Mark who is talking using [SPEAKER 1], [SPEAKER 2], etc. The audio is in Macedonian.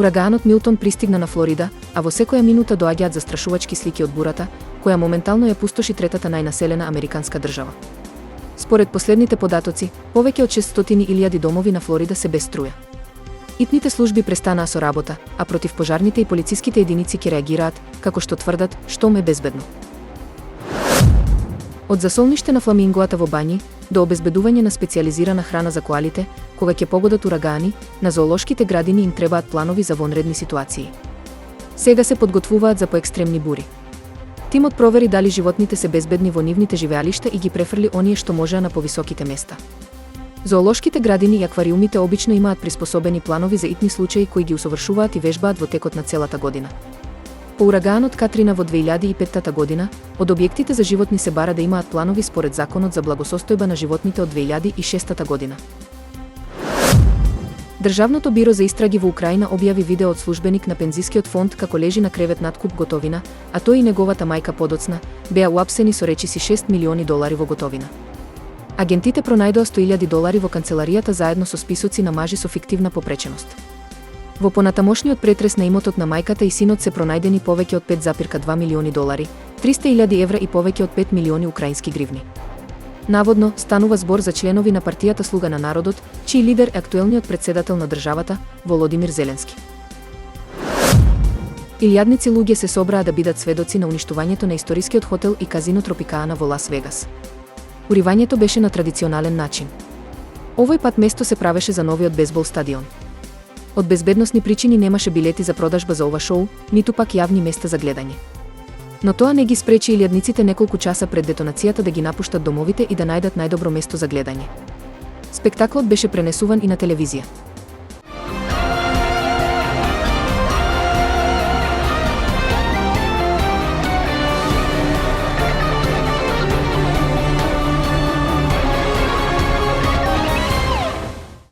[SPEAKER 1] Ураганот Милтон пристигна на Флорида, а во секоја минута доаѓаат застрашувачки слики од бурата, која моментално ја пустоши третата најнаселена американска држава. Според последните податоци, повеќе од 600.000 домови на Флорида се без струја. Итните служби престанаа со работа, а противпожарните и полициските единици ќе реагираат, како што тврдат, штом е безбедно. Од засолниште на фламингоата во бањи, до обезбедување на специјализирана храна за коалите, кога ќе погодат урагани, на зоолошките градини им требаат планови за вонредни ситуации. Сега се подготвуваат за поекстремни бури. Тимот провери дали животните се безбедни во нивните живеалишта и ги префрли оние што можеа на повисоките места. Зоолошките градини и аквариумите обично имаат приспособени планови за итни случаи кои ги усовршуваат и вежбаат во текот на целата година. По ураганот Катрина во 2005 година, од објектите за животни се бара да имаат планови според Законот за благосостојба на животните од 2006 година. Државното биро за истраги во Украина објави видео од службеник на пензискиот фонд како лежи на кревет над куп готовина, а тој и неговата мајка подоцна, беа уапсени со речиси $6 милиони во готовина. Агентите пронајдоа $100,000 во канцеларијата заедно со списоци на мажи со фиктивна попреченост. Во понатамошниот претрес на имотот на мајката и синот се пронајдени повеќе од $5,2 милиони, €300,000 и повеќе од 5 милиони украински гривни. Наводно, станува збор за членови на партијата Слуга на народот, чиј лидер е актуелниот претседател на државата, Володимир Зеленски. Илјадници луѓе се собраа да бидат сведоци на уништувањето на историскиот хотел и казино Тропикана во Лас Вегас. Уривањето беше на традиционален начин. Овој пат место се правеше за новиот бейсбол стадион. Од безбедносни причини немаше билети за продажба за ова шоу, ниту пак јавни места за гледање. Но тоа не ги спречи илјадниците неколку часа пред детонацијата да ги напуштат домовите и да најдат најдобро место за гледање. Спектаклот беше пренесуван и на телевизија.